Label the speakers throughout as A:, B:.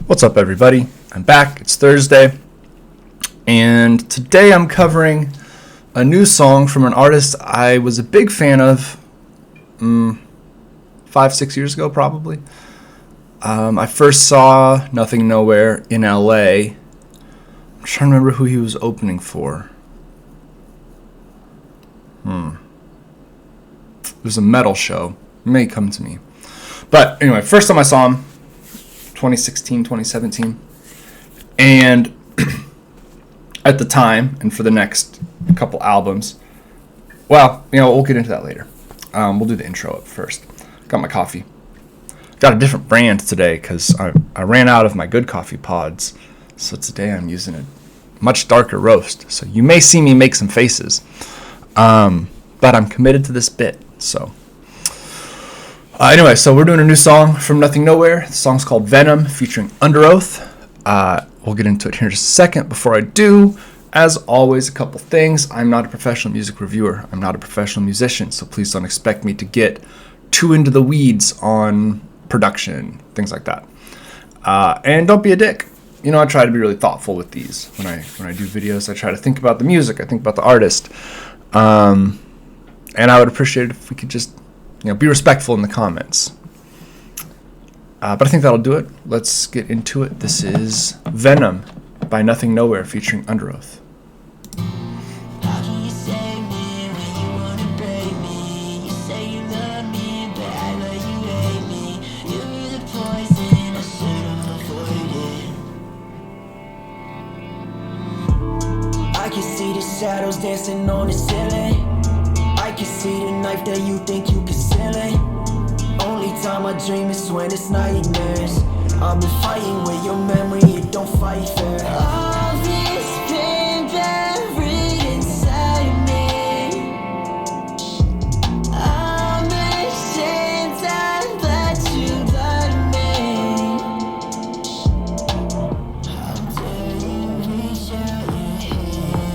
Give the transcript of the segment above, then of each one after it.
A: What's up, everybody? I'm back. It's Thursday, and today I'm covering a new song from an artist I was a big fan of 5-6 years ago, probably. I first saw Nothing Nowhere in LA. I'm trying to remember who he was opening for. It was a metal show. It may come to me. But anyway, first time I saw him, 2016, 2017. And at the time, and for the next couple albums, well, we'll get into that later. We'll do the intro up first. Got my coffee. Got a different brand today because I ran out of my good coffee pods. So today I'm using a much darker roast. So you may see me make some faces. But I'm committed to this bit. So anyway, so we're doing a new song from Nothing Nowhere. The song's called VEN0M, featuring UNDEROATH. We'll get into it here in just a second. Before I do, as always, a couple things. I'm not a professional music reviewer. I'm not a professional musician, so please don't expect me to get too into the weeds on production, things like that. And don't be a dick. I try to be really thoughtful with these. When I do videos, I try to think about the music. I think about the artist. And I would appreciate it if we could just be respectful in the comments. But I think that'll do it. Let's get into it. This is VEN0M by Nothing Nowhere featuring UNDEROATH.
B: How can you save me when you wanna break me? You say you love me, but I know you hate me. Give me the poison, I should've avoided. I can see the shadows dancing on the ceiling. I can see the knife that you think you concealing. Only time I dream is when it's nightmares. I've been fighting with your memory, it don't fight fair. All this pain buried inside me. I'm ashamed I let you lie to me. How dare you reach out your hand?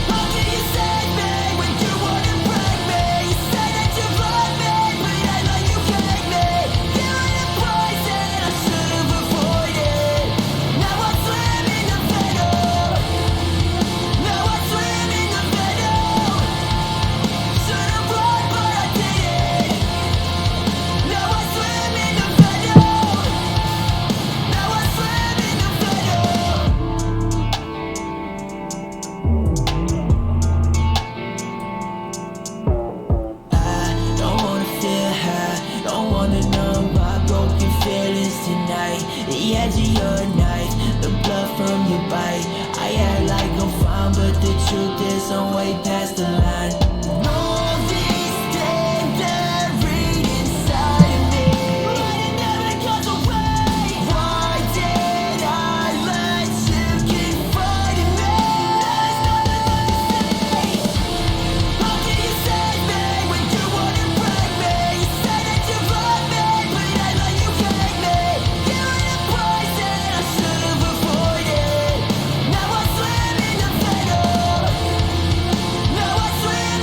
B: How can you save me when you wanna break me? You say that you love me, but I know you hate me. You're the poison I should've avoided. Now I swim in the venom. Now I swim in the venom. Should've run, but I didn't. Now I swim in the venom. Now I swim in the venom. I don't wanna feel high, don't wanna numb my broken feelings tonight. The edge of your knife, the blood from your bite. I act like I'm fine, but the truth is I'm way past the line. All these things buried inside of me, but it never goes away. Why did I let you keep fighting me? There's nothing left to say. How can you save me when you wanna break me? You say that you love me, but I know you hate me. You're the poison I should've avoided. Now I swim in the venom. Now I swim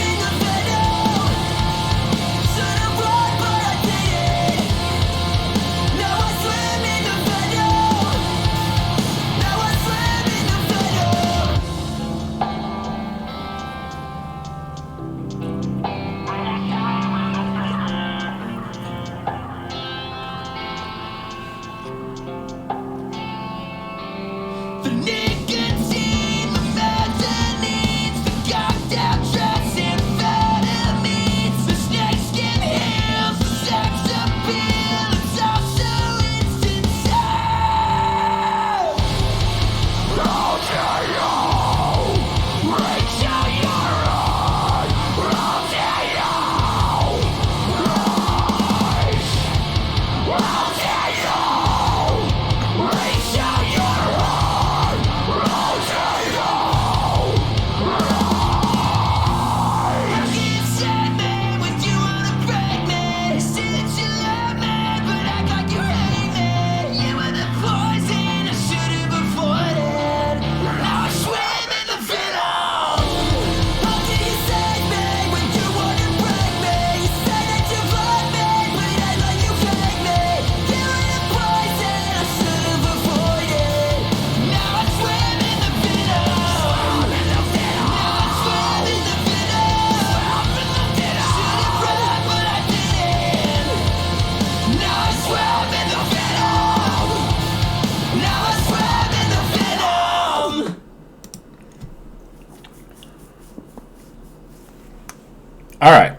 A: All right.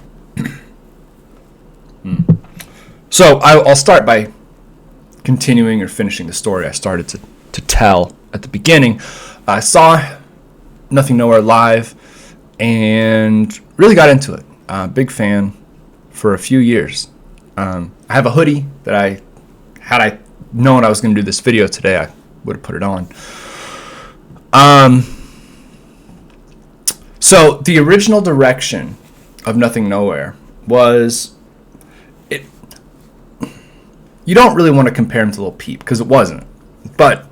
A: So I'll start by continuing or finishing the story I started to tell at the beginning. I saw Nothing Nowhere live and really got into it. Big fan for a few years. I have a hoodie that had I known I was going to do this video today, I would have put it on. So the original direction of Nothing Nowhere was, you don't really want to compare him to Lil Peep because it wasn't, but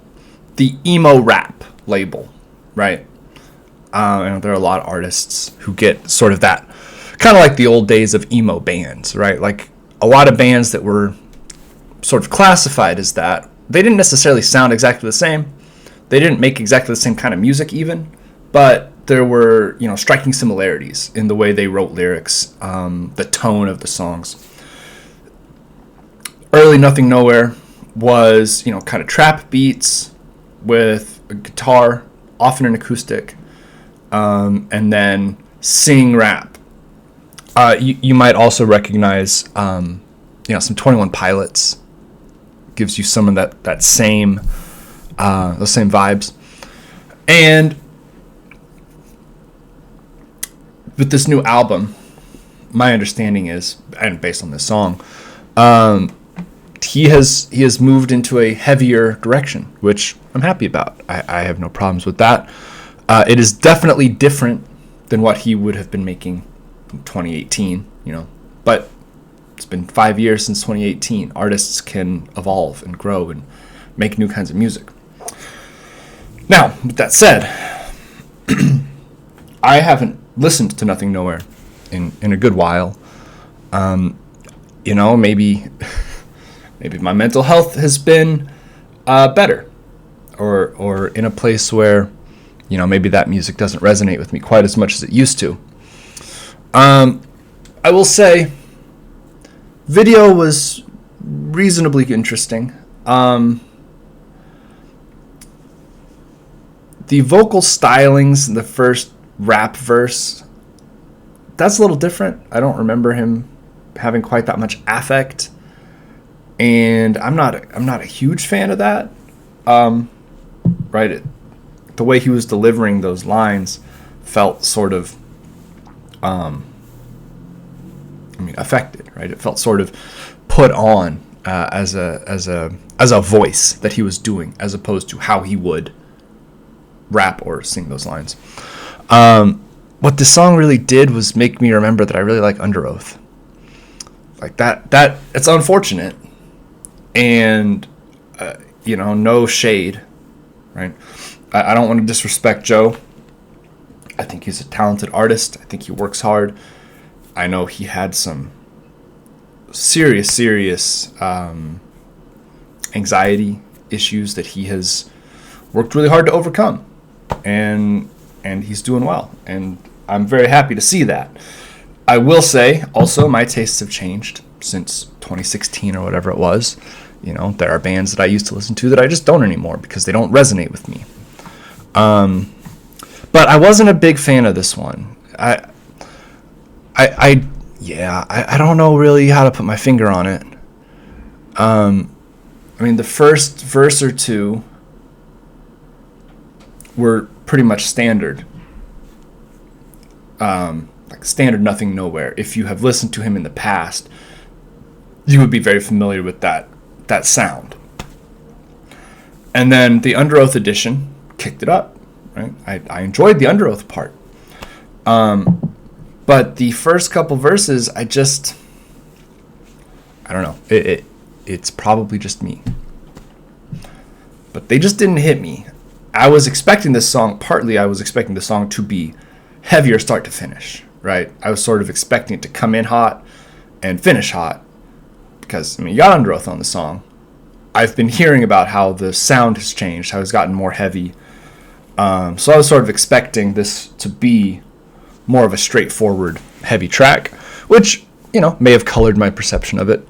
A: the emo rap label, right? I know there are a lot of artists who get sort of that, kind of like the old days of emo bands, right? Like a lot of bands that were sort of classified as that, they didn't necessarily sound exactly the same. They didn't make exactly the same kind of music even, but there were, striking similarities in the way they wrote lyrics, the tone of the songs. Early Nothing Nowhere was, kind of trap beats with a guitar, often an acoustic, and then sing rap. You might also recognize, some 21 Pilots. Gives you some of that same, those same vibes. And with this new album, my understanding is, and based on this song, he has moved into a heavier direction, which I'm happy about. I have no problems with that. It is definitely different than what he would have been making in 2018, but it's been 5 years since 2018. Artists can evolve and grow and make new kinds of music. Now, with that said, I haven't listened to Nothing Nowhere in a good while. Maybe my mental health has been better, or in a place where, maybe that music doesn't resonate with me quite as much as it used to. I will say, video was reasonably interesting. The vocal stylings in the first rap verse, that's a little different. I don't remember him having quite that much affect, and I'm not a huge fan of that. Right, the way he was delivering those lines felt sort of affected, right? It felt sort of put on as a voice that he was doing, as opposed to how he would rap or sing those lines. What this song really did was make me remember that I really like UNDEROATH. Like that it's unfortunate, and no shade, right? I don't want to disrespect Joe. I think he's a talented artist. I think he works hard. I know he had some serious anxiety issues that he has worked really hard to overcome, and he's doing well, and I'm very happy to see that. I will say also my tastes have changed since 2016 or whatever it was. There are bands that I used to listen to that I just don't anymore because they don't resonate with me. But I wasn't a big fan of this one. I don't know really how to put my finger on it. The first verse or two were pretty much standard. Like standard Nothing Nowhere. If you have listened to him in the past, you would be very familiar with that sound. And then the UNDEROATH edition kicked it up, right? I enjoyed the UNDEROATH part. But the first couple verses, I don't know. It's probably just me. But they just didn't hit me. I was expecting this song to be heavier start to finish, right? I was sort of expecting it to come in hot and finish hot. Because, you got UNDEROATH on the song. I've been hearing about how the sound has changed, how it's gotten more heavy. So I was sort of expecting this to be more of a straightforward, heavy track, which, may have colored my perception of it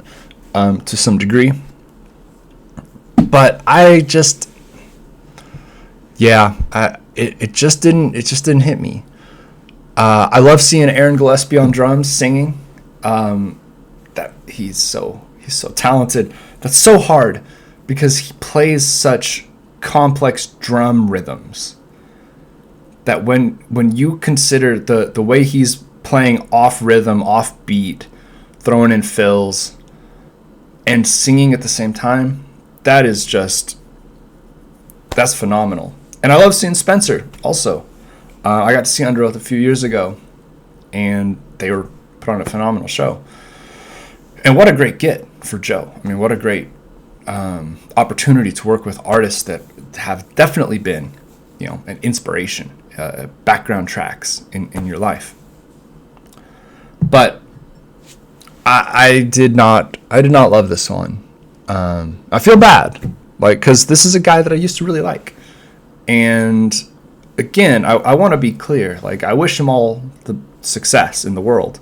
A: to some degree. But it just didn't hit me. I love seeing Aaron Gillespie on drums singing. That he's so talented. That's so hard because he plays such complex drum rhythms that when you consider the way he's playing off rhythm, off beat, throwing in fills, and singing at the same time, that's phenomenal. And I love seeing Spencer also. I got to see UNDEROATH a few years ago, and they were put on a phenomenal show. And what a great get for Joe. I mean, what a great opportunity to work with artists that have definitely been, an inspiration, background tracks in your life. But I did not love this one. I feel bad, because this is a guy that I used to really like. And again, I want to be clear. I wish him all the success in the world.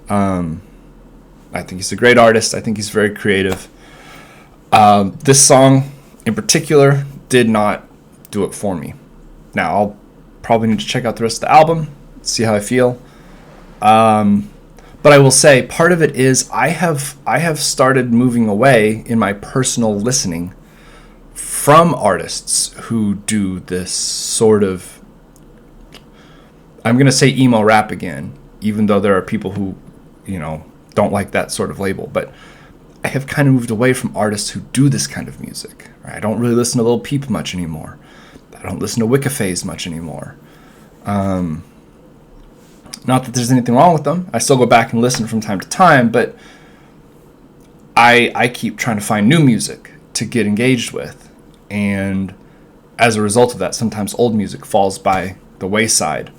A: I think he's a great artist. I think he's very creative. This song in particular did not do it for me. Now, I'll probably need to check out the rest of the album, see how I feel. But I will say part of it is I have started moving away in my personal listening from artists who do this sort of, I'm going to say emo rap again, even though there are people who, don't like that sort of label. But I have kind of moved away from artists who do this kind of music. Right? I don't really listen to Lil Peep much anymore. I don't listen to Wicca Phase much anymore. Not that there's anything wrong with them. I still go back and listen from time to time, but I keep trying to find new music to get engaged with. And as a result of that, sometimes old music falls by the wayside.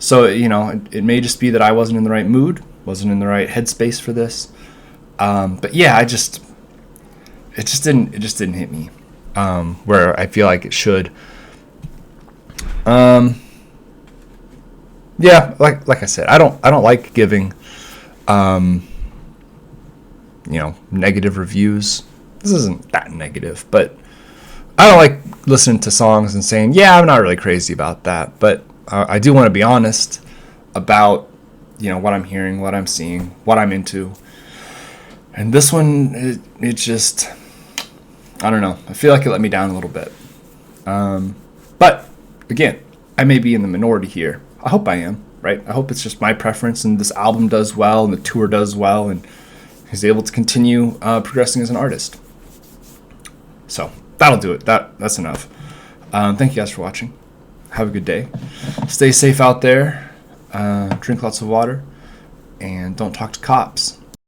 A: So, it may just be that I wasn't in the right mood, wasn't in the right headspace for this. But yeah, it just didn't hit me, where I feel like it should. Yeah, like I said, I don't like giving, negative reviews. This isn't that negative, but I don't like listening to songs and saying, yeah, I'm not really crazy about that. But I do want to be honest about, what I'm hearing, what I'm seeing, what I'm into. And this one, it just, I don't know. I feel like it let me down a little bit. But again, I may be in the minority here. I hope I am, right? I hope it's just my preference and this album does well and the tour does well and he's able to continue progressing as an artist. So that'll do it. That's enough. Thank you guys for watching. Have a good day. Stay safe out there. Drink lots of water. And don't talk to cops.